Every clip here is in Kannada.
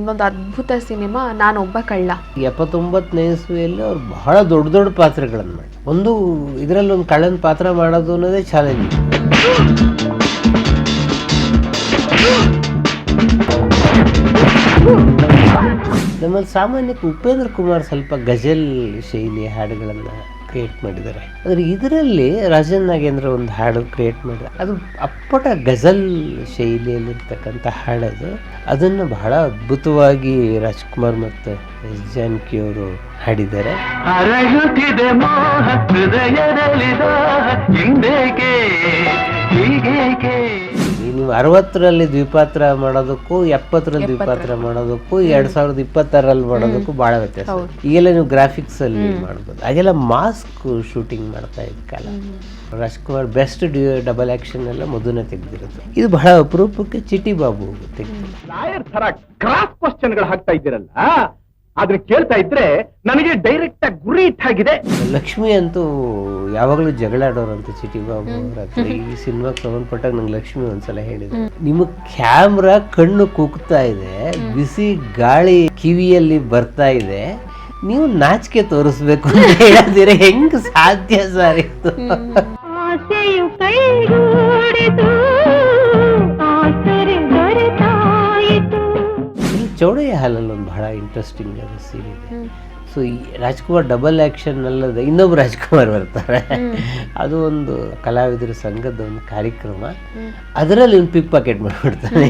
ಇನ್ನೊಂದು ಅದ್ಭುತ ಸಿನಿಮಾ ನಾನೊಬ್ಬ ಕಳ್ಳ. 79ನೇ ಇಸ್ವಿಯಲ್ಲಿ ಅವ್ರು ಬಹಳ ದೊಡ್ಡ ದೊಡ್ಡ ಪಾತ್ರಗಳನ್ನು ಮಾಡಿ ಒಂದು ಇದರಲ್ಲಿ ಒಂದು ಕಳ್ಳನ ಪಾತ್ರ ಮಾಡೋದು ಅನ್ನೋದೇ ಚಾಲೆಂಜ್. ನಮ್ಮಲ್ಲಿ ಸಾಮಾನ್ಯಕ್ಕೆ ಉಪೇಂದ್ರ ಕುಮಾರ್ ಸ್ವಲ್ಪ ಗಜಲ್ ಶೈಲಿಯ ಹಾಡುಗಳನ್ನು ಕ್ರಿಯೇಟ್ ಮಾಡಿದ್ದಾರೆ. ಆದರೆ ಇದರಲ್ಲಿ ರಾಜನ್ ನಾಗೇಂದ್ರ ಒಂದು ಹಾಡು ಕ್ರಿಯೇಟ್ ಮಾಡಿದ್ದಾರೆ. ಅದು ಅಪ್ಪಟ ಗಜಲ್ ಶೈಲಿಯಲ್ಲಿರ್ತಕ್ಕಂಥ ಹಾಡದು. ಅದನ್ನು ಬಹಳ ಅದ್ಭುತವಾಗಿ ರಾಜ್ಕುಮಾರ್ ಮತ್ತು ಎಸ್ ಜಾನಕಿ ಅವರು ಹಾಡಿದ್ದಾರೆ. ನೀವು 60ರಲ್ಲಿ ದ್ವಿಪಾತ್ರ ಮಾಡೋದಕ್ಕೂ 70ರಲ್ಲಿ ದ್ವಿಪಾತ್ರ ಮಾಡೋದಕ್ಕೂ 2026ರಲ್ಲಿ ಮಾಡೋದಕ್ಕೂ ಬಹಳ ವ್ಯತ್ಯಾಸ. ಈಗೆಲ್ಲ ನೀವು ಗ್ರಾಫಿಕ್ಸ್ ಅಲ್ಲಿ ಮಾಡ್ಬೋದು. ಹಾಗೆಲ್ಲ ಮಾಸ್ಕ್ ಶೂಟಿಂಗ್ ಮಾಡ್ತಾ ಇದ್ದ ಕಾಲ. ರಾಜ್ಕುಮಾರ್ ಬೆಸ್ಟ್ ಡಬಲ್ ಆಕ್ಷನ್ ಎಲ್ಲ ಮಧುನ ತೆಗೆದಿರೋದು. ಇದು ಬಹಳ ಅಪರೂಪಕ್ಕೆ ಚಿಟಿ ಬಾಬು ಕ್ರಾಸ್ ಕ್ವಶನ್ಗಳು ಹಾಕ್ತಾ ಇದ್ದೀರಲ್ಲ, ಆದ್ರೆ ಕೇಳ್ತಾ ಇದ್ರೆ ನನಗೆ ಡೈರೆಕ್ಟ್ ಆಗಿ ಗುರಿ ಇಟ್ಟಾಗಿದೆ. ಲಕ್ಷ್ಮಿ ಅಂತೂ ಯಾವಾಗಲೂ ಜಗಳಾಡೋರಂತ ಚಿಟಿ ಬಾಬು ಅವ್ರ ಹತ್ರ. ಈ ಸಿನಿಮಾಗೆ ಸಂಬಂಧಪಟ್ಟಾಗ ನಂಗೆ ಲಕ್ಷ್ಮಿ ಒಂದ್ಸಲ ಹೇಳಿದ್ರು, ನಿಮಗ್ ಕ್ಯಾಮ್ರಾ ಕಣ್ಣು ಕುಗ್ತಾ ಇದೆ, ಬಿಸಿ ಗಾಳಿ ಕಿವಿಯಲ್ಲಿ ಬರ್ತಾ ಇದೆ, ನೀವು ನಾಚಿಕೆ ತೋರಿಸ್ಬೇಕು ಅಂತ ಹೇಳಿದ್ರೆ ಹೆಂಗ್ ಸಾಧ್ಯ ಸರ್ ಇದು? ಚೌಡಯ್ಯ ಹಾಲಲ್ಲಿ ಒಂದು ಬಹಳ ಇಂಟ್ರೆಸ್ಟಿಂಗ್ ಆದ ಸೀನ್ ಇದೆ. ಸೊ ಈ ರಾಜ್ಕುಮಾರ್ ಡಬಲ್ ಆಕ್ಷನ್ ಅಲ್ಲದ ಇನ್ನೊಬ್ಬ ರಾಜ್ಕುಮಾರ್ ಬರ್ತಾರೆ. ಅದು ಒಂದು ಕಲಾವಿದರ ಸಂಘದ ಒಂದು ಕಾರ್ಯಕ್ರಮ. ಅದರಲ್ಲಿ ಒಂದು ಪಿಕ್ ಪಾಕೆಟ್ ಮಾಡಿಬಿಡ್ತಾನೆ.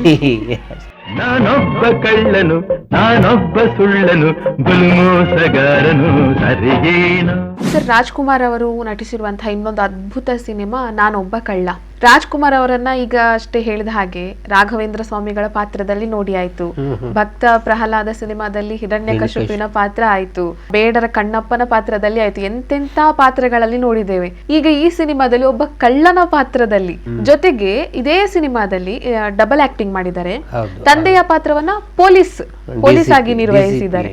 ನಾನೊಬ್ಬ ಕಳ್ಳನು, ನಾನೊಬ್ಬ ಸುಳ್ಳನು, ಗುಲ್ಮೋಸಗಾರನು ಸರಿಗೇನು. ಸರ್, ರಾಜ್ಕುಮಾರ್ ಅವರು ನಟಿಸಿರುವಂತಹ ಇನ್ನೊಂದು ಅದ್ಭುತ ಸಿನಿಮಾ ನಾನೊಬ್ಬ ಕಳ್ಳ. ರಾಜ್ಕುಮಾರ್ ಅವರನ್ನ ಈಗ ಅಷ್ಟೇ ಹೇಳಿದ ಹಾಗೆ ರಾಘವೇಂದ್ರ ಸ್ವಾಮಿಗಳ ಪಾತ್ರದಲ್ಲಿ ನೋಡಿ ಆಯ್ತು, ಭಕ್ತ ಪ್ರಹ್ಲಾದ ಸಿನಿಮಾದಲ್ಲಿ ಹಿರಣ್ಯಕಶಿಪುವಿನ ಪಾತ್ರ ಆಯ್ತು, ಬೇಡರ ಕಣ್ಣಪ್ಪನ ಪಾತ್ರದಲ್ಲಿ ಆಯ್ತು, ಎಂತೆಂತ ಪಾತ್ರಗಳಲ್ಲಿ ನೋಡಿದ್ದೇವೆ. ಈಗ ಈ ಸಿನಿಮಾದಲ್ಲಿ ಒಬ್ಬ ಕಳ್ಳನ ಪಾತ್ರದಲ್ಲಿ, ಜೊತೆಗೆ ಇದೇ ಸಿನಿಮಾದಲ್ಲಿ ಡಬಲ್ ಆಕ್ಟಿಂಗ್ ಮಾಡಿದ್ದಾರೆ. ತಂದೆಯ ಪಾತ್ರವನ್ನ ಪೊಲೀಸ್ ಆಗಿ ನಿರ್ವಹಿಸಿದ್ದಾರೆ.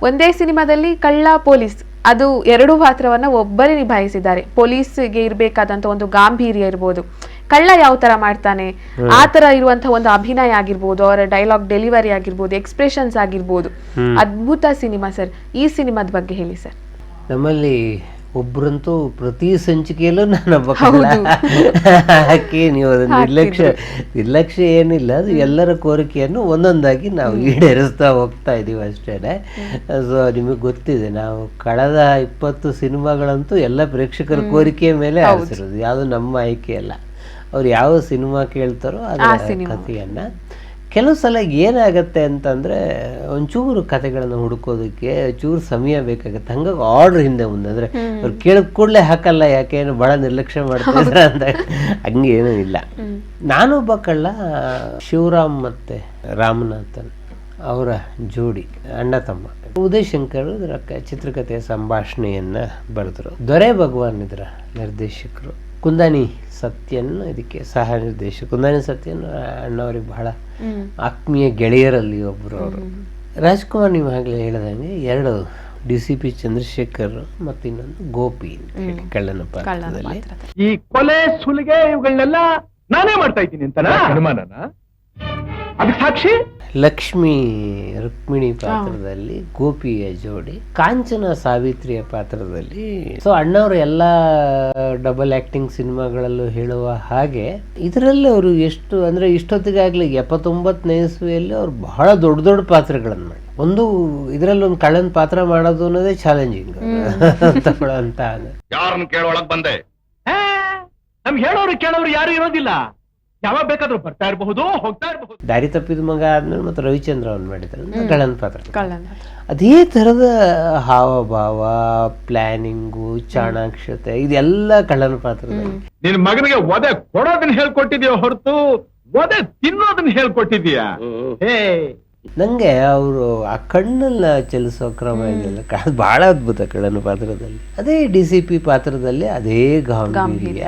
ಒಂದೇ ಸಿನಿಮಾದಲ್ಲಿ ಕಳ್ಳ ಪೊಲೀಸ್, ಅದು ಎರಡು ಪಾತ್ರವನ್ನ ಒಬ್ಬರೇ ನಿಭಾಯಿಸಿದ್ದಾರೆ. ಪೊಲೀಸ್ಗೆ ಇರ್ಬೇಕಾದಂತ ಒಂದು ಗಾಂಭೀರ್ಯ ಇರ್ಬೋದು, ಕಳ್ಳ ಯಾವ ತರ ಮಾಡ್ತಾನೆ ಆ ತರ ಇರುವಂತಹ ಒಂದು ಅಭಿನಯ ಆಗಿರ್ಬೋದು, ಅವರ ಡೈಲಾಗ್ ಡೆಲಿವರಿ ಆಗಿರ್ಬೋದು, ಎಕ್ಸ್ಪ್ರೆಷನ್ಸ್ ಆಗಿರ್ಬೋದು, ಅದ್ಭುತ ಸಿನಿಮಾ ಸರ್. ಈ ಸಿನಿಮಾದ ಬಗ್ಗೆ ಹೇಳಿ ಸರ್. ನಮ್ಮಲ್ಲಿ ಒಬ್ರಂತೂ ಪ್ರತಿ ಸಂಚಿಕೆಯಲ್ಲೂ ನಾನೊಬ್ಬ ಕಳ್ಳ ಹಾಕಿ ನೀವು ನಿರ್ಲಕ್ಷ್ಯ ಏನಿಲ್ಲ, ಅದು ಎಲ್ಲರ ಕೋರಿಕೆಯನ್ನು ಒಂದೊಂದಾಗಿ ನಾವು ಈಡೇರಿಸ್ತಾ ಹೋಗ್ತಾ ಇದೀವಿ ಅಷ್ಟೇನೆ. ಸೊ ನಿಮಗೆ ಗೊತ್ತಿದೆ, ನಾವು ಕಳೆದ 20 ಸಿನಿಮಾಗಳಂತೂ ಎಲ್ಲ ಪ್ರೇಕ್ಷಕರ ಕೋರಿಕೆಯ ಮೇಲೆ ಆರಿಸಿರೋದು, ಯಾವುದು ನಮ್ಮ ಆಯ್ಕೆ ಅಲ್ಲ. ಅವ್ರು ಯಾವ ಸಿನಿಮಾ ಕೇಳ್ತಾರೋ ಅದರ ಕಥೆಯನ್ನ. ಕೆಲವು ಸಲ ಏನಾಗತ್ತೆ ಅಂತಂದರೆ ಒಂಚೂರು ಕಥೆಗಳನ್ನು ಹುಡುಕೋದಕ್ಕೆ ಚೂರು ಸಮಯ ಬೇಕಾಗತ್ತೆ. ಹಂಗಾಗಿ ಆರ್ಡ್ರ್ ಹಿಂದೆ ಮುಂದೆ ಅಂದರೆ ಅವ್ರು ಕೇಳಿದ ಕೂಡಲೇ ಹಾಕಲ್ಲ, ಯಾಕೇನು ಭಾಳ ನಿರ್ಲಕ್ಷ್ಯ ಮಾಡ್ತಿದ್ರೆ ಅಂತ ಹಂಗೇನೂ ಇಲ್ಲ. ನಾನೊಬ್ಬ ಕಳ್ಳ ಶಿವರಾಮ್ ಮತ್ತು ರಾಮನಾಥನ್ ಅವರ ಜೋಡಿ, ಅಣ್ಣ ತಮ್ಮ. ಉದಯ್ ಶಂಕರ್ ಇದರ ಚಿತ್ರಕಥೆಯ ಸಂಭಾಷಣೆಯನ್ನು ಬರೆದರು. ದೊರೆ ಭಗವಾನ್ ಇದರ ನಿರ್ದೇಶಕರು. ಕುಂದಾನಿ ಸತ್ಯನ್ ಇದಕ್ಕೆ ಸಹ ನಿರ್ದೇಶಕ. ಕುಂದಾನಿ ಸತ್ಯನ್ ಅಣ್ಣವ್ರಿಗೆ ಬಹಳ ಆತ್ಮೀಯ ಗೆಳೆಯರಲ್ಲಿ ಒಬ್ಬರು ಅವರು. ರಾಜ್ಕುಮಾರ್ ನೀವು ಆಗಲೇ ಹೇಳಿದಂಗೆ 2 DCP ಚಂದ್ರಶೇಖರ್ ಮತ್ತು ಇನ್ನೊಂದು ಗೋಪಿ ಕಳ್ಳನ ಪಾತ್ರದಲ್ಲಿ. ಈ ಕೊಲೆ ಸುಲಿಗೆ ಇವುಗಳನ್ನೆಲ್ಲ ನಾನೇ ಮಾಡ್ತಾ ಇದ್ದೀನಿ ಅಂತ ಅನುಮಾನನ? ಅದಕ್ಕೆ ಸಾಕ್ಷಿ ಲಕ್ಷ್ಮಿ ರುಕ್ಮಿಣಿ ಪಾತ್ರದಲ್ಲಿ ಗೋಪಿಯ ಜೋಡಿ, ಕಾಂಚನ ಸಾವಿತ್ರಿಯ ಪಾತ್ರದಲ್ಲಿ. ಸೊ ಅಣ್ಣವರು ಎಲ್ಲ ಡಬಲ್ ಆಕ್ಟಿಂಗ್ ಸಿನಿಮಾಗಳಲ್ಲೂ ಹೇಳುವ ಹಾಗೆ ಇದರಲ್ಲಿ ಅವರು ಎಷ್ಟು ಅಂದ್ರೆ ಇಷ್ಟೊತ್ತಿಗಾಗ್ಲಿ 79ನೇ ಇಸ್ವಿಯಲ್ಲಿ ಅವ್ರು ಬಹಳ ದೊಡ್ಡ ದೊಡ್ಡ ಪಾತ್ರಗಳನ್ನು ಮಾಡಿ ಒಂದು ಇದರಲ್ಲಿ ಒಂದು ಕಳ್ಳನ ಪಾತ್ರ ಮಾಡೋದು ಅನ್ನೋದೇ ಚಾಲೆಂಜಿಂಗ್ ತಗೊಳ್ಳಂತ. ಯಾರನ್ನು ಕೇಳೋಳಕ್ ಬಂದೆ? ನಮ್ಗೆ ಹೇಳೋರು ಕೇಳೋರು ಯಾರು ಇರೋದಿಲ್ಲ, ಯಾವಾಗ ಬೇಕಾದ್ರೂ ಬರ್ತಾ ಇರಬಹುದು, ಹೋಗ್ತಾ ಇರಬಹುದು. ದಾರಿ ತಪ್ಪಿದ ಮಗ ಆದ್ಮೇಲೆ ಮತ್ತೆ ರವಿಚಂದ್ರ ಅವ್ನು ಮಾಡಿದ್ರು ಕಳ್ಳನ ಪಾತ್ರ. ಅದೇ ತರದ ಹಾವಭಾವ, ಪ್ಲಾನಿಂಗು, ಚಾಣಾಕ್ಷತೆ ಇದೆಲ್ಲ ಕಳ್ಳನ ಪಾತ್ರದಲ್ಲಿ. ನಿನ್ ಮಗನಿಗೆ ಒದೆ ಕೊಡೋದನ್ನ ಹೇಳ್ಕೊಟ್ಟಿದ್ಯೋ ಹೊರತು ಒದೆ ತಿನ್ನೋದನ್ನ ಹೇಳ್ಕೊಟ್ಟಿದ್ಯಾ? ನಂಗೆ ಅವರು ಆ ಕಣ್ಣನ್ನ ಚಲಿಸೋ ಕ್ರಮ ಇದೆಯಲ್ಲ, ಬಹಳ ಅದ್ಭುತ ಕಳ್ಳನ ಪಾತ್ರದಲ್ಲಿ. ಅದೇ DCP ಪಾತ್ರದಲ್ಲಿ ಅದೇ ಗಾಂಭೀರ್ಯ.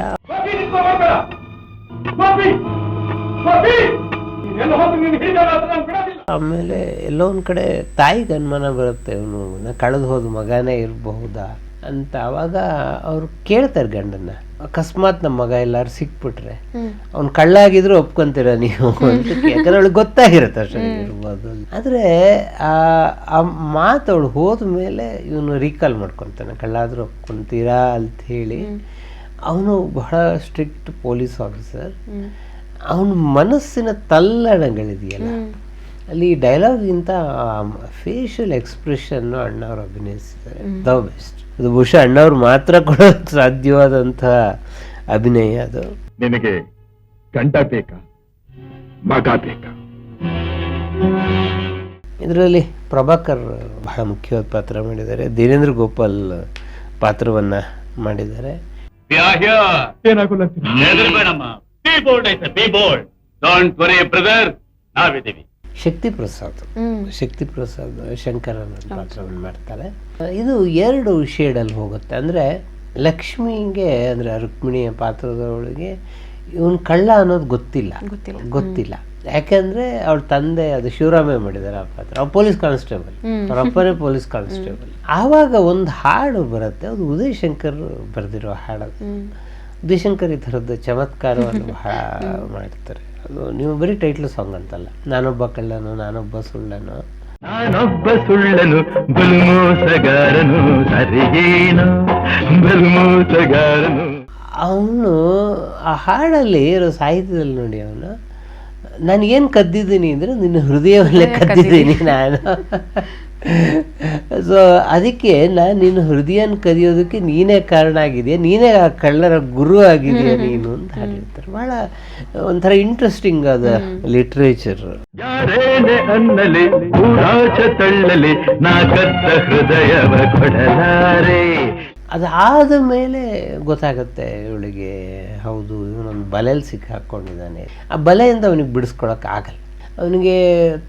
ಆಮೇಲೆ ಎಲ್ಲೋ ಒಂದ್ ಕಡೆ ತಾಯಿಗೆ ಅನುಮಾನ ಬರುತ್ತೆ, ಇವನು ಕಳೆದು ಹೋದ ಮಗನೇ ಇರಬಹುದಾ ಅಂತ. ಅವಾಗ ಅವ್ರು ಕೇಳ್ತಾರೆ ಗಂಡನ್ನ, ಅಕಸ್ಮಾತ್ ನಮ್ಮ ಮಗ ಎಲ್ಲಾರು ಸಿಕ್ಬಿಟ್ರೆ ಅವ್ನು ಕಳ್ಳ ಆಗಿದ್ರು ಒಪ್ಕೊಂತೀರ ನೀವು ಅಂತ, ಯಾಕಂದ್ರೆ ಅವಳಿಗೆ ಗೊತ್ತಾಗಿರುತ್ತೆ ಅಷ್ಟೇ ಇರ್ಬೋದು. ಆದರೆ ಆ ಮಾತು ಅವಳು ಹೋದ ಮೇಲೆ ಇವನು ರೀಕಾಲ್ ಮಾಡ್ಕೊತಾನೆ, ಕಳ್ಳ ಆದರೂ ಒಪ್ಕೊಂತೀರಾ ಅಂತ ಹೇಳಿ. ಅವನು ಬಹಳ ಸ್ಟ್ರಿಕ್ಟ್ ಪೊಲೀಸ್ ಆಫೀಸರ್. ಅವನ ಮನಸ್ಸಿನ ತಲ್ಲಣಗಳಿದೆಯಲ್ಲ, ಅಲ್ಲಿ ಡೈಲಾಗಿಂತ ಫೇಶಿಯಲ್ ಎಕ್ಸ್ಪ್ರೆಷನ್ನು ಅಣ್ಣವ್ರು ಅಭಿನಯಿಸಿದ್ದಾರೆ, ದ ಬೆಸ್ಟ್. ಅದು ಬಹುಶಃ ಅಣ್ಣವ್ರು ಮಾತ್ರ ಕೊಡೋಕ್ಕೆ ಸಾಧ್ಯವಾದಂಥ ಅಭಿನಯ ಅದು. ನಿನಗೆ ಗಂಡ ಬೇಕಾ ಮಗ ಬೇಕಾ? ಇದರಲ್ಲಿ ಪ್ರಭಾಕರ್ ಬಹಳ ಮುಖ್ಯವಾದ ಪಾತ್ರ ಮಾಡಿದ್ದಾರೆ, ದೇವೇಂದ್ರ ಗೋಪಾಲ್ ಪಾತ್ರವನ್ನ ಮಾಡಿದ್ದಾರೆ. ಶಕ್ತಿ ಪ್ರಸಾದ್ ಶಂಕರನ ಪಾತ್ರವನ್ನು ಮಾಡ್ತಾರೆ. ಇದು 2 ಶೇಡಲ್ಲಿ ಹೋಗುತ್ತೆ. ಅಂದರೆ ಲಕ್ಷ್ಮಿಗೆ, ಅಂದರೆ ರುಕ್ಮಿಣಿಯ ಪಾತ್ರದೊಳಗೆ ಇವನ್ ಕಳ್ಳ ಅನ್ನೋದು ಗೊತ್ತಿಲ್ಲ. ಯಾಕೆಂದ್ರೆ ಅವಳ ತಂದೆ, ಅದು ಶಿವರಾಮೇ ಮಾಡಿದ್ದಾರೆ ಆ ಪಾತ್ರ, ಅವ್ರು ಪೊಲೀಸ್ ಕಾನ್ಸ್ಟೇಬಲ್, ಅವ್ರ ಅಪ್ಪನೇ ಪೊಲೀಸ್ ಕಾನ್ಸ್ಟೇಬಲ್. ಆವಾಗ ಒಂದು ಹಾಡು ಬರುತ್ತೆ, ಅದು ಉದಯ್ ಶಂಕರ್ ಬರೆದಿರೋ ಹಾಡು. ಉದಯ್ ಶಂಕರ್ ಈ ಥರದ ಚಮತ್ಕಾರವನ್ನು ಬಹಳ ಮಾಡ್ತಾರೆ. ಅದು ನೀವು ಬರೀ ಟೈಟ್ಲ್ ಸಾಂಗ್ ಅಂತಲ್ಲ, ನಾನೊಬ್ಬ ಕಳ್ಳನು ನಾನೊಬ್ಬ ಸುಳ್ಳನು, ನಾನೊಬ್ಬ ಸುಳ್ಳನು ಬಲ್ಮೋಸಗಾರನು ಸರಿಗೇನು ಬಲ್ಮೋಸಗಾರನು. ಅವನು ಆ ಹಾಡಲ್ಲಿ ಇರೋ ಸಾಹಿತ್ಯದಲ್ಲಿ ನೋಡಿ, ಅವನು ನಾನೇನು ಕದ್ದಿದ್ದೀನಿ ಅಂದರೆ ನಿನ್ನ ಹೃದಯವಲ್ಲೇ ಕದ್ದಿದ್ದೀನಿ ನಾನು. ಸೊ ಅದಕ್ಕೆ ನಾನು ನಿನ್ನ ಹೃದಯನ ಕದಿಯೋದಕ್ಕೆ ನೀನೇ ಕಾರಣ ಆಗಿದೆಯಾ, ನೀನೇ ಆ ಕಳ್ಳರ ಗುರು ಆಗಿದೆಯಾ ನೀನು ಅಂತ ಹಾಡಿರ್ತಾರೆ. ಬಹಳ ಒಂಥರ ಇಂಟ್ರೆಸ್ಟಿಂಗ್ ಆದ ಲಿಟ್ರೇಚರ್. ಯಾರೇನೆ ಅನ್ನಲಿ ಊರಾಚ ತಳ್ಳಲಿ ನಾ ಕದ್ದ ಹೃದಯವ ಕೊಡಲಾರೆ. ಅದಾದ ಮೇಲೆ ಗೊತ್ತಾಗುತ್ತೆ ಇವಳಿಗೆ, ಹೌದು ಇವನೊಂದು ಬಲೆಯಲ್ಲಿ ಸಿಕ್ಕಾಕೊಂಡಿದ್ದಾನೆ. ಆ ಬಲೆಯಿಂದ ಅವನಿಗೆ ಬಿಡಿಸ್ಕೊಳಕ್ಕೆ ಆಗಲ್ಲ. ಅವನಿಗೆ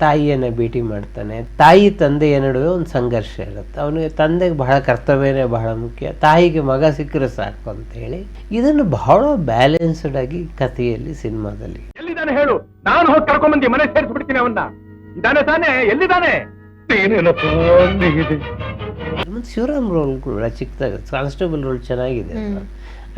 ತಾಯಿಯನ್ನು ಭೇಟಿ ಮಾಡ್ತಾನೆ, ತಾಯಿ ತಂದೆಯ ನಡುವೆ ಒಂದು ಸಂಘರ್ಷ ಇರುತ್ತೆ. ಅವನಿಗೆ ತಂದೆಗೆ ಬಹಳ ಕರ್ತವ್ಯನೇ ಬಹಳ ಮುಖ್ಯ, ತಾಯಿಗೆ ಮಗ ಸಿಕ್ಕರೆ ಸಾಕು ಅಂತ ಹೇಳಿ ಇದನ್ನು ಬಹಳ ಬ್ಯಾಲೆನ್ಸ್ಡ್ ಆಗಿ ಕಥೆಯಲ್ಲಿ, ಸಿನಿಮಾದಲ್ಲಿ. ಎಲ್ಲಿದ್ದಾನೆ ಹೇಳು, ನಾನು ಹೋಗಿ ಕರ್ಕೊಂಡ್ಬಂದು ಮನೆ ಸೇರಿಸ್ಬಿಡ್ತೀನಿ ಅವನ್ನ. ಇದಾನೆ ತಾನೆ, ಎಲ್ಲಿದ್ದಾನೆ? ಮತ್ತು ಶಿವರಾಮ್ ರೋಲ್ ಕೂಡ ಚಿಕ್ಕದಾಗ ಕಾನ್ಸ್ಟೇಬಲ್ ರೋಲ್ ಚೆನ್ನಾಗಿದೆ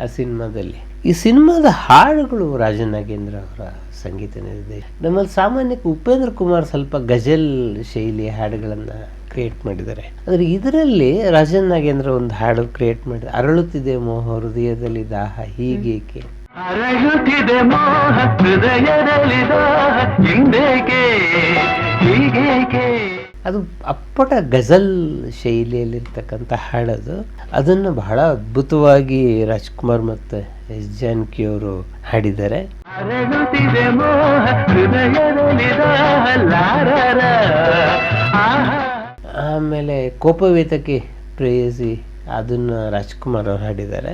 ಆ ಸಿನಿಮಾದಲ್ಲಿ. ಈ ಸಿನಿಮಾದ ಹಾಡುಗಳು ರಾಜನ್ ನಾಗೇಂದ್ರ ಅವರ ಸಂಗೀತನಿದೆ. ನಮ್ಮಲ್ಲಿ ಸಾಮಾನ್ಯಕ್ಕೆ ಉಪೇಂದ್ರ ಕುಮಾರ್ ಸ್ವಲ್ಪ ಗಜಲ್ ಶೈಲಿಯ ಹಾಡುಗಳನ್ನು ಕ್ರಿಯೇಟ್ ಮಾಡಿದ್ದಾರೆ. ಆದರೆ ಇದರಲ್ಲಿ ರಾಜನ್ ನಾಗೇಂದ್ರ ಒಂದು ಹಾಡು ಕ್ರಿಯೇಟ್ ಮಾಡಿದ್ದಾರೆ, ಅರಳುತ್ತಿದೆ ಮೋಹ ಹೃದಯದಲ್ಲಿ ದಾಹ ಹೀಗೇಕೆ. ಅರಳುತ್ತಿದೆ ಮೋಹ ಹೃದಯದಲ್ಲಿ ದಾಹ ಹಿಂದೇಕೆ ಹೀಗೇಕೆ. ಅದು ಅಪ್ಪಟ ಗಜಲ್ ಶೈಲಿಯಲ್ಲಿರ್ತಕ್ಕಂಥ ಹಾಡದು. ಅದನ್ನು ಬಹಳ ಅದ್ಭುತವಾಗಿ ರಾಜ್ಕುಮಾರ್ ಮತ್ತು ಎಸ್ ಜಾನಕಿ ಅವರು ಹಾಡಿದ್ದಾರೆ. ಆಮೇಲೆ ಕೋಪವೇತಕ್ಕೆ ಪ್ರೇಯಸಿ, ಅದನ್ನು ರಾಜ್ಕುಮಾರ್ ಅವರು ಹಾಡಿದ್ದಾರೆ.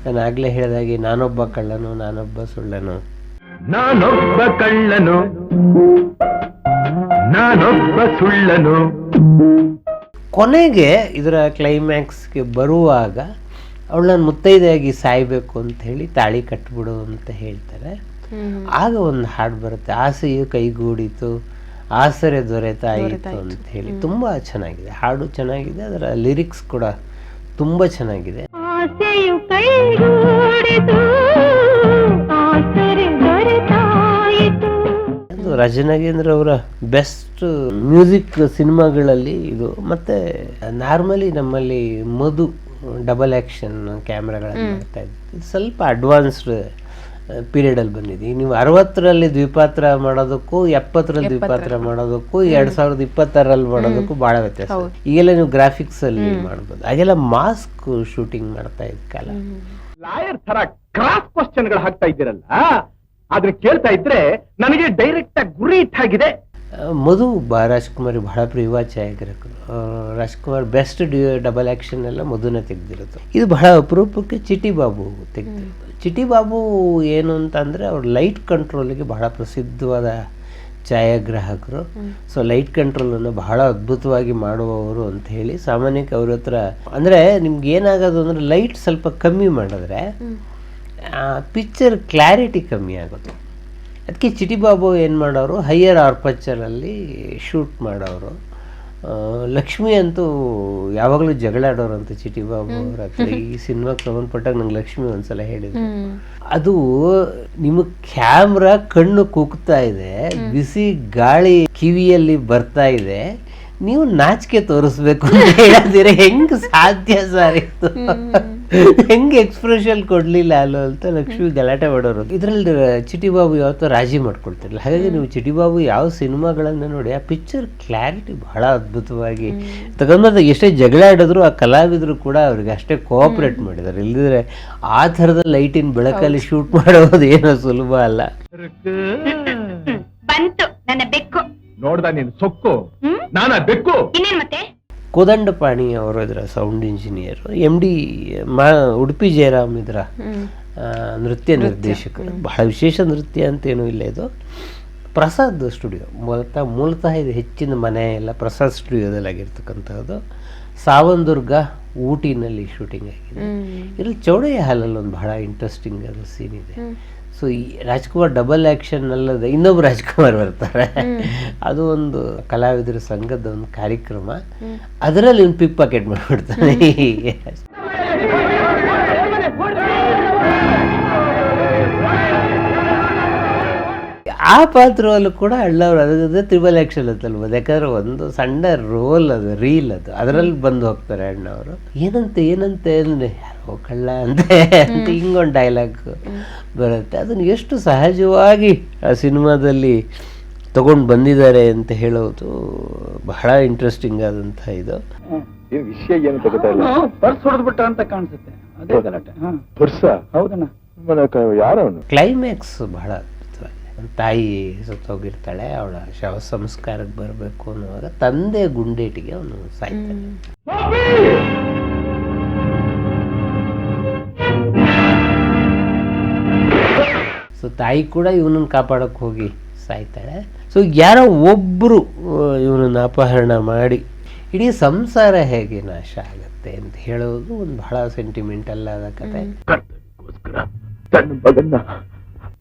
ನಾನು ಆಗ್ಲೇ ಹೇಳಿದಾಗೆ ನಾನೊಬ್ಬ ಕಳ್ಳನು ನಾನೊಬ್ಬ ಸುಳ್ಳನು, ನಾನೊಬ್ಬ ಕಳ್ಳನು ನಾನೊಬ್ಬ ಸುಳ್ಳನು. ಕೊನೆಗೆ ಇದರ ಕ್ಲೈಮ್ಯಾಕ್ಸ್ಗೆ ಬರುವಾಗ ಅವಳನ್ನ ಮುತ್ತೈದೆಯಾಗಿ ಸಾಯ್ಬೇಕು ಅಂತ ಹೇಳಿ ತಾಳಿ ಕಟ್ಬಿಡು ಅಂತ ಹೇಳ್ತಾರೆ. ಆಗ ಒಂದು ಹಾಡು ಬರುತ್ತೆ, ಆಸೆಯು ಕೈಗೂಡಿತು ಆಸರೆ ದೊರೆತಾಯಿತು ಅಂತ ಹೇಳಿ. ತುಂಬಾ ಚೆನ್ನಾಗಿದೆ ಹಾಡು, ಚೆನ್ನಾಗಿದೆ. ಅದರ ಲಿರಿಕ್ಸ್ ಕೂಡ ತುಂಬಾ ಚೆನ್ನಾಗಿದೆ. ರಾಜನಾಗೇಂದ್ರ ಅವರ ಬೆಸ್ಟ್ ಮ್ಯೂಸಿಕ್ ಸಿನಿಮಾಗಳಲ್ಲಿ ಇದು. ಮತ್ತೆ ನಾರ್ಮಲಿ ನಮ್ಮಲ್ಲಿ ಮಧು ಡಬಲ್ ಆ್ಯಕ್ಷನ್ ಕ್ಯಾಮ್ರಾಗಳನ್ನು ಮಾಡ್ತಾ ಇದ್ವಿ. ಇದು ಸ್ವಲ್ಪ ಅಡ್ವಾನ್ಸ್ಡ್ ಪೀರಿಯಡಲ್ಲಿ ಬಂದಿದೆ. ನೀವು 60ರಲ್ಲಿ ದ್ವಿಪಾತ್ರ ಮಾಡೋದಕ್ಕೂ 70ರಲ್ಲಿ ದ್ವಿಪಾತ್ರ ಮಾಡೋದಕ್ಕೂ 2026ರಲ್ಲಿ ಮಾಡೋದಕ್ಕೂ ಬಹಳ ವ್ಯತ್ಯಾಸ. ಈಗೆಲ್ಲ ನೀವು ಗ್ರಾಫಿಕ್ಸ್ ಅಲ್ಲಿ ಮಾಡ್ಬೋದು, ಹಾಗೆಲ್ಲ ಮಾಸ್ಕ್ ಶೂಟಿಂಗ್ ಮಾಡ್ತಾ ಇದ್ದ ಕಾಲ. ಲಾಯರ್ ತರ ಕ್ರಾಸ್ ಕ್ವಶನ್ಗಳು ಹಾಕ್ತಾ ಇದ್ದೀರಲ್ಲ, ಆದ್ರೆ ಕೇಳ್ತಾ ಇದ್ರೆ ನನಗೆ ಡೈರೆಕ್ಟ್ ಆಗಿ ಗುರಿ ಇಟ್ಟಾಗಿದೆ. ಮಧು ರಾಜ್ಕುಮಾರ್ ಬಹಳ ಪ್ರಿಯ ಛಾಯಾಗ್ರಾಹಕರು. ರಾಜ್ಕುಮಾರ್ ಬೆಸ್ಟ್ ಡಬಲ್ ಆಕ್ಷನ್ ಎಲ್ಲ ಮಧುನ ತೆಗೆದಿರುತ್ತೆ. ಇದು ಬಹಳ ಅಪರೂಪಕ್ಕೆ ಚಿಟಿ ಬಾಬು ತೆಗೆದಿರೋದು. ಚಿಟಿ ಬಾಬು ಏನು ಅಂತಂದರೆ ಅವ್ರು ಲೈಟ್ ಕಂಟ್ರೋಲಿಗೆ ಬಹಳ ಪ್ರಸಿದ್ಧವಾದ ಛಾಯಾಗ್ರಾಹಕರು. ಸೊ ಲೈಟ್ ಕಂಟ್ರೋಲನ್ನು ಬಹಳ ಅದ್ಭುತವಾಗಿ ಮಾಡುವವರು ಅಂತ ಹೇಳಿ ಸಾಮಾನ್ಯಕ್ಕೆ ಅವ್ರ ಹತ್ರ, ಅಂದರೆ ನಿಮ್ಗೆ ಏನಾಗೋದು ಅಂದರೆ ಲೈಟ್ ಸ್ವಲ್ಪ ಕಮ್ಮಿ ಮಾಡಿದ್ರೆ ಪಿಕ್ಚರ್ ಕ್ಲಾರಿಟಿ ಕಮ್ಮಿ ಆಗೋದು. ಅದಕ್ಕೆ ಚಿಟಿ ಬಾಬು ಏನು ಮಾಡೋರು, ಹೈಯರ್ ಆರ್ಪಚರಲ್ಲಿ ಶೂಟ್ ಮಾಡೋರು. ಲಕ್ಷ್ಮಿ ಅಂತೂ ಯಾವಾಗಲೂ ಜಗಳಾಡೋರಂತ ಚಿಟಿ ಬಾಬು ಅವ್ರ ಹತ್ರ. ಈ ಸಿನಿಮಾಗೆ ಸಂಬಂಧಪಟ್ಟಾಗ ನಂಗೆ ಲಕ್ಷ್ಮಿ ಒಂದ್ಸಲ ಹೇಳಿದ್ರು, ಅದು ನಿಮಗೆ ಕ್ಯಾಮ್ರಾ ಕಣ್ಣು ಕುಗ್ತಾ ಇದೆ, ಬಿಸಿ ಗಾಳಿ ಕಿವಿಯಲ್ಲಿ ಬರ್ತಾ ಇದೆ, ನೀವು ನಾಚಿಕೆ ತೋರಿಸ್ಬೇಕು ಅಂತ ಹೇಳಿದಿರ, ಹೆಂಗ್ ಸಾಧ್ಯ ಸರ್ ಇದು, ಹೆಂಗೆ ಎಕ್ಸ್ಪ್ರೆಷನ್ ಕೊಡ್ಲಿಲ್ಲ ಅಲ್ಲೋ ಅಂತ ಲಕ್ಷ್ಮಿ ಗಲಾಟೆ ಮಾಡೋರು. ಇದರಲ್ಲಿ ಚಿಟಿಬಾಬು ಯಾವತ್ತೂ ರಾಜಿ ಮಾಡ್ಕೊಳ್ತಿರಲಿಲ್ಲ. ಹಾಗಾಗಿ ನೀವು ಚಿಟಿಬಾಬು ಯಾವ ಸಿನಿಮಾಗಳನ್ನ ನೋಡಿ ಆ ಪಿಕ್ಚರ್ ಕ್ಲಾರಿಟಿ ಬಹಳ ಅದ್ಭುತವಾಗಿ ತಗೊಂಡ್ಬಂದಾಗ ಎಷ್ಟೇ ಜಗಳ ಆಡಿದ್ರು ಆ ಕಲಾವಿದರು ಕೂಡ ಅವ್ರಿಗೆ ಅಷ್ಟೇ ಕೋಆಪರೇಟ್ ಮಾಡಿದ್ದಾರೆ. ಇಲ್ದಿದ್ರೆ ಆ ಥರದ ಲೈಟಿನ ಬೆಳಕಲ್ಲಿ ಶೂಟ್ ಮಾಡೋದು ಏನೋ ಸುಲಭ ಅಲ್ಲ. ಬಂತು ನನ್ನ ಬೆಕ್ಕು ನೋಡ್ದ ನೀನ್ ಸೊಕ್ಕು, ನಾನ ಬೆಕ್ಕು. ಇನ್ನೇನ್ ಮತ್ತೆ ಕೋದಂಡಪಾಣಿ ಅವರು ಇದರ sound engineer, MD Udupi Jayaram ಇದರ ನೃತ್ಯ ನಿರ್ದೇಶಕರು. ಬಹಳ ವಿಶೇಷ ನೃತ್ಯ ಅಂತೇನೂ ಇಲ್ಲ. ಇದು ಪ್ರಸಾದ್ ಸ್ಟುಡಿಯೋ, ಮೂಲತಃ ಇದು ಹೆಚ್ಚಿನ ಮನೆ ಎಲ್ಲ ಪ್ರಸಾದ್ ಸ್ಟುಡಿಯೋದಲ್ಲಿ ಆಗಿರ್ತಕ್ಕಂಥದ್ದು. ಸಾವಂದುರ್ಗ ಊಟಿನಲ್ಲಿ ಶೂಟಿಂಗ್ ಆಗಿದೆ. ಇದರಲ್ಲಿ ಚೌಡಯ್ಯ ಹಾಲಲ್ಲಿ ಒಂದು ಬಹಳ ಇಂಟ್ರೆಸ್ಟಿಂಗ್ ಆದ ಸೀನ್ ಇದೆ. ಸೊ ಈ ರಾಜ್ಕುಮಾರ್ ಡಬಲ್ ಆ್ಯಕ್ಷನ್ ಅಲ್ಲದೆ ಇನ್ನೊಬ್ಬ ರಾಜ್ಕುಮಾರ್ ಬರ್ತಾರೆ. ಅದು ಒಂದು ಕಲಾವಿದರ ಸಂಘದ ಒಂದು ಕಾರ್ಯಕ್ರಮ. ಅದರಲ್ಲಿ ಒಂದು ಪಿಕ್ ಪಾಕೆಟ್ ಮಾಡಿಬಿಡ್ತಾನೆ. ಆ ಪಾತ್ರವಲ್ಲೂ ಕೂಡ ಅಣ್ಣವ್ರು ಅದೇ ತ್ರಿಬಲ್ ಆ್ಯಕ್ಷನ್ ಅಂತಲ್ಬೋದು. ಯಾಕಂದ್ರೆ ಒಂದು ಸಣ್ಣ ರೋಲ್ ಅದು, ರೀಲ್ ಅದು, ಅದರಲ್ಲಿ ಬಂದು ಹೋಗ್ತಾರೆ ಅಣ್ಣವರು. ಏನಂತೆ ಅಂದರೆ ಯಾರೋ ಕಳ್ಳ ಅಂತೆ ಅಂತ ಹಿಂಗೊಂದು ಡೈಲಾಗ್ ಬರುತ್ತೆ. ಅದನ್ನು ಎಷ್ಟು ಸಹಜವಾಗಿ ಆ ಸಿನಿಮಾದಲ್ಲಿ ತಗೊಂಡು ಬಂದಿದ್ದಾರೆ ಅಂತ ಹೇಳೋದು ಬಹಳ ಇಂಟ್ರೆಸ್ಟಿಂಗ್ ಆದಂಥ ಇದು. ವಿಷಯ ಏನು ತಗೋತಾ ಇಲ್ಲ, ಪರ್ಸ್ ಹೊಡೆದ್ಬಿಟ್ಟ ಅಂತ ಕಾಣಿಸುತ್ತೆ. ಅದೇ ಗಲಾಟೆ. ಪರ್ಸ ಹೌದಣ್ಣ. ಯಾರವನು? ಕ್ಲೈಮ್ಯಾಕ್ಸ್ ಬಹಳ ತಾಯಿ ಸತ್ತೋಗಿರ್ತಾಳೆ, ಅವಳ ಶವ ಸಂಸ್ಕಾರಕ್ಕೆ ಬರಬೇಕು ಅನ್ನುವಾಗ ತಂದೆ ಗುಂಡೇಟಿಗೆ ಅವನು ಸಾಯ್ತಾನೆ. ಸೊ ತಾಯಿ ಕೂಡ ಇವನನ್ನು ಕಾಪಾಡೋಕೆ ಹೋಗಿ ಸಾಯ್ತಾಳೆ. ಸೊ ಯಾರೋ ಒಬ್ಬರು ಇವನನ್ನು ಅಪಹರಣ ಮಾಡಿ ಇಡೀ ಸಂಸಾರ ಹೇಗೆ ನಾಶ ಆಗತ್ತೆ ಅಂತ ಹೇಳೋದು ಒಂದು ಬಹಳ ಸೆಂಟಿಮೆಂಟಲ್ ಆದ ಕತೆ. ತನ್ನ ಮಗನ್ನ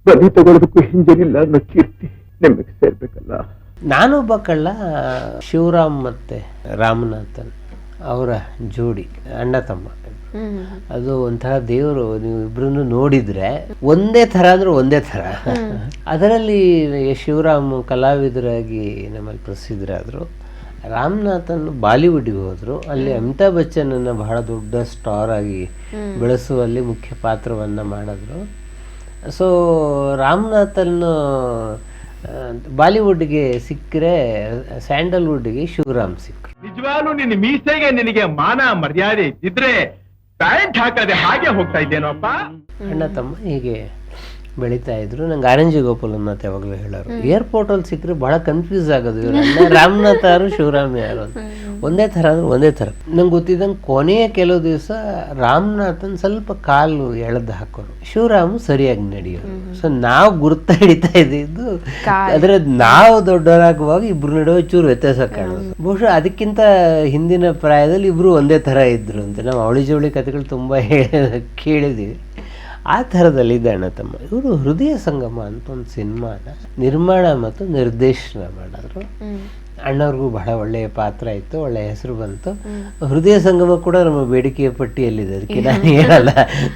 ಬಲಿ ತಗೊಳ್ಳೋದಕ್ಕೂ ಹಿಂಜರಿಲ್ಲ ಅನ್ನೋ ಕೀರ್ತಿ ನಿಮಗೆ ಸೇರ್ಬೇಕಲ್ಲ. ನಾನೊಬ್ಬ ಕಳ್ಳ ಶಿವರಾಮ್ ಮತ್ತೆ ರಾಮನಾಥನ್ ಅವರ ಜೋಡಿ, ಅಣ್ಣ ತಮ್ಮ. ಅದು ಒಂಥರ ದೇವರು. ನೀವು ಇಬ್ರನ್ನು ನೋಡಿದ್ರೆ ಒಂದೇ ಥರ ಅಂದ್ರೆ ಒಂದೇ ಥರ. ಅದರಲ್ಲಿ ಶಿವರಾಮ್ ಕಲಾವಿದರಾಗಿ ನಮ್ಮಲ್ಲಿ ಪ್ರಸಿದ್ಧರಾದರು. ರಾಮನಾಥನ್ ಬಾಲಿವುಡ್ಗೆ ಹೋದರು. ಅಲ್ಲಿ ಅಮಿತಾಬ್ ಬಚ್ಚನನ್ನು ಬಹಳ ದೊಡ್ಡ ಸ್ಟಾರ್ ಆಗಿ ಬೆಳೆಸುವಲ್ಲಿ ಮುಖ್ಯ ಪಾತ್ರವನ್ನು ಮಾಡಿದ್ರು. ಸೊ ರಾಮನಾಥನ್ ಬಾಲಿವುಡ್ಗೆ ಸಿಕ್ಕರೆ ಸ್ಯಾಂಡಲ್ವುಡ್ಗೆ ಶಿವರಾಮ್ ಸಿಕ್ಕರು. ನಿಜವಾಗ್ಲೂ ನಿನ್ನ ಮೀಸೆಗೆ ನಿನಗೆ ಮಾನ ಮರ್ಯಾದೆ ಇದ್ದಿದ್ರೆ ಪ್ಯಾಂಟ್ ಹಾಕದೆ ಹಾಗೆ ಹೋಗ್ತಾ ಇದ್ದೇನಪ್ಪ. ಅಣ್ಣ ತಮ್ಮ ಹೀಗೆ ಬೆಳೀತಾ ಇದ್ರು. ನಂಗೆ ಆರಂಜಿ ಗೋಪಾಲ್ ಅನ್ನೋದು ಯಾವಾಗಲೂ ಹೇಳೋರು. ಏರ್ಪೋರ್ಟ್ ಅಲ್ಲಿ ಸಿಕ್ಕರೆ ಬಹಳ ಕನ್ಫ್ಯೂಸ್ ಆಗೋದು, ಇವರು ಅಣ್ಣ ರಾಮನಾಥ್ ಯಾರು ಶಿವರಾಮ್ ಯಾರು ಅಂತ. ಒಂದೇ ಥರ ಅಂದ್ರೆ ಒಂದೇ ಥರ. ನಂಗೆ ಗೊತ್ತಿದ್ದಂಗೆ ಕೊನೆಯ ಕೆಲವು ದಿವಸ ರಾಮನಾಥನ್ ಸ್ವಲ್ಪ ಕಾಲು ಎಳೆದು ಹಾಕೋರು, ಶಿವರಾಮ್ ಸರಿಯಾಗಿ ನಡೆಯೋರು. ಸೊ ನಾವು ಗುರ್ತ ಹಿಡಿತಾ ಇದ್ದಿದ್ದು ಅದ್ರ ನಾವು ದೊಡ್ಡವರಾಗುವಾಗ ಇಬ್ರು ನಡುವೆ ಚೂರು ವ್ಯತ್ಯಾಸ ಕಾಣೋದು. ಬಹುಶಃ ಅದಕ್ಕಿಂತ ಹಿಂದಿನ ಪ್ರಾಯದಲ್ಲಿ ಇಬ್ರು ಒಂದೇ ಥರ ಇದ್ರು ಅಂತ ನಾವು ಅವಳಿ ಜವಳಿ ಕಥೆಗಳು ತುಂಬ ಕೇಳಿದ್ದೀವಿ. ಆ ಥರದಲ್ಲಿದ್ದ ಅಣ್ಣ ತಮ್ಮ. ಇವರು ಹೃದಯ ಸಂಗಮ ಅಂತ ಒಂದು ಸಿನಿಮಾನ ನಿರ್ಮಾಣ ಮತ್ತು ನಿರ್ದೇಶನ ಮಾಡಿದ್ರು. ಅಣ್ಣವ್ರಿಗೂ ಬಹಳ ಒಳ್ಳೆಯ ಪಾತ್ರ ಇತ್ತು, ಒಳ್ಳೆಯ ಹೆಸರು ಬಂತು. ಹೃದಯ ಸಂಗಮ ಕೂಡ ನಮ್ಮ ಬೇಡಿಕೆಯ ಪಟ್ಟಿಯಲ್ಲಿದೆ, ಅದಕ್ಕೆ ನಾನು ಹೇಳಲ್ಲ.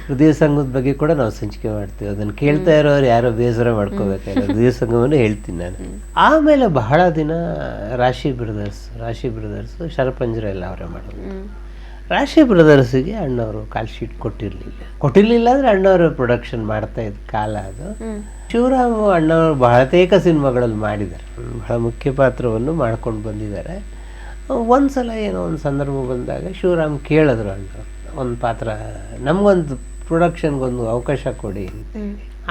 ಹೃದಯ ಸಂಗಮದ ಬಗ್ಗೆ ಕೂಡ ನಾವು ಸಂಚಿಕೆ ಮಾಡ್ತೀವಿ. ಅದನ್ನು ಕೇಳ್ತಾ ಇರೋರು ಯಾರೋ ಬೇಸರ ಮಾಡ್ಕೋಬೇಕಾದ್ರೆ ಹೃದಯ ಸಂಗಮನೂ ಹೇಳ್ತೀನಿ ನಾನು. ಆಮೇಲೆ ಬಹಳ ದಿನ ರಾಶಿ ಬ್ರದರ್ಸ್ ಶರಪಂಜರ ಎಲ್ಲ ಅವರೇ ಮಾಡೋದು. ರಾಶಿ ಬ್ರದರ್ಸಿಗೆ ಅಣ್ಣವರು ಕಾಲ್ ಶೀಟ್ ಕೊಟ್ಟಿರಲಿಲ್ಲ ಅಂದರೆ ಅಣ್ಣವರು ಪ್ರೊಡಕ್ಷನ್ ಮಾಡ್ತಾ ಇದ್ದ ಕಾಲ ಅದು. ಶಿವರಾಮ್ ಅಣ್ಣವರು ಬಹುತೇಕ ಸಿನಿಮಾಗಳಲ್ಲಿ ಮಾಡಿದ್ದಾರೆ, ಬಹಳ ಮುಖ್ಯ ಪಾತ್ರವನ್ನು ಮಾಡ್ಕೊಂಡು ಬಂದಿದ್ದಾರೆ. ಒಂದ್ಸಲ ಏನೋ ಒಂದು ಸಂದರ್ಭ ಬಂದಾಗ ಶಿವರಾಮ್ ಕೇಳಿದ್ರು ಅಣ್ಣವ್ರು, ಒಂದು ಪಾತ್ರ ನಮಗೊಂದು ಪ್ರೊಡಕ್ಷನ್ಗೊಂದು ಅವಕಾಶ ಕೊಡಿ.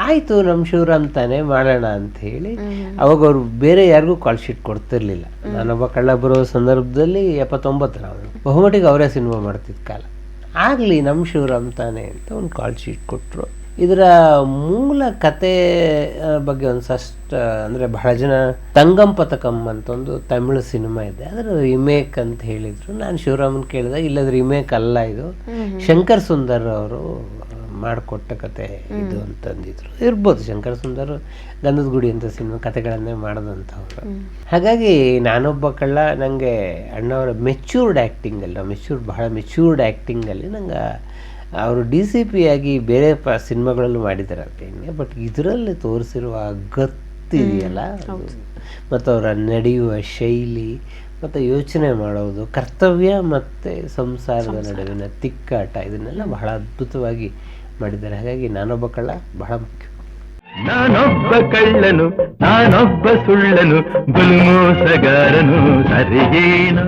ಆಯಿತು, ನಮ್ಮ ಶಿವರಾಮ್ ತಾನೇ ಮಾಡೋಣ ಅಂತ ಹೇಳಿ. ಅವಾಗ ಅವರು ಬೇರೆ ಯಾರಿಗೂ ಕಾಲ್ ಶೀಟ್ ಕೊಡ್ತಿರ್ಲಿಲ್ಲ. ನಾನೊಬ್ಬ ಕಳ್ಳ ಬರೋ ಸಂದರ್ಭದಲ್ಲಿ 79 ನಾವು ಬಹುಮಟ್ಟಿಗೆ ಅವರೇ ಸಿನಿಮಾ ಮಾಡ್ತಿದ್ದ ಕಾಲ. ಆಗಲಿ ನಮ್ಮ ಶಿವರಾಮ್ ತಾನೇ ಅಂತ ಒಂದು ಕಾಲ್ ಶೀಟ್ ಕೊಟ್ಟರು. ಇದರ ಮೂಲ ಕತೆ ಬಗ್ಗೆ ಒಂದು ಅಂದರೆ ಬಹಳ ಜನ ತಂಗಂ ಪತಕಂ ಅಂತ ಒಂದು ತಮಿಳು ಸಿನಿಮಾ ಇದೆ, ಅದರ ರಿಮೇಕ್ ಅಂತ ಹೇಳಿದರು. ನಾನು ಶಿವರಾಮನ್ ಕೇಳಿದಾಗ ಇಲ್ಲದ ರಿಮೇಕ್ ಅಲ್ಲ, ಇದು ಶಂಕರ್ ಸುಂದರ್ ಅವರು ಮಾಡಿಕೊಟ್ಟ ಕತೆ ಇದು ಅಂತಂದಿದ್ರು. ಇರ್ಬೋದು ಶಂಕರ್ ಸುಂದರ್ ಗಂಧದ ಗುಡಿ ಅಂತ ಸಿನಿಮಾ ಕತೆಗಳನ್ನೇ ಮಾಡಿದಂಥವ್ರು. ಹಾಗಾಗಿ ನಾನೊಬ್ಬ ಕಳ್ಳ ನನಗೆ ಅಣ್ಣವರ ಮೆಚ್ಯೂರ್ಡ್ ಆ್ಯಕ್ಟಿಂಗಲ್ಲಿ ಬಹಳ ಮೆಚ್ಯೂರ್ಡ್ ಆ್ಯಕ್ಟಿಂಗಲ್ಲಿ ನಂಗೆ ಅವರು DCP ಆಗಿ ಬೇರೆ ಸಿನಿಮಾಗಳಲ್ಲೂ ಮಾಡಿದ್ದಾರೆ ಅದೇನೆ, ಬಟ್ ಇದರಲ್ಲಿ ತೋರಿಸಿರುವ ಗತ್ತಿದೆಯಲ್ಲ ಮತ್ತು ಅವರ ನಡೆಯುವ ಶೈಲಿ ಮತ್ತು ಯೋಚನೆ ಮಾಡೋದು, ಕರ್ತವ್ಯ ಮತ್ತು ಸಂಸಾರದ ನಡುವಿನ ತಿಕ್ಕಾಟ, ಇದನ್ನೆಲ್ಲ ಬಹಳ ಅದ್ಭುತವಾಗಿ ಮಾಡಿದ್ದಾರೆ. ಹಾಗಾಗಿ ನಾನೊಬ್ಬ ಕಳ್ಳ ಬಹಳ ಮುಖ್ಯ. ನಾನೊಬ್ಬ ಕಳ್ಳನು, ನಾನೊಬ್ಬ ಸುಳ್ಳನು, ಬಲು ಮೋಸಗಾರನು, ಸರಿಗೇನು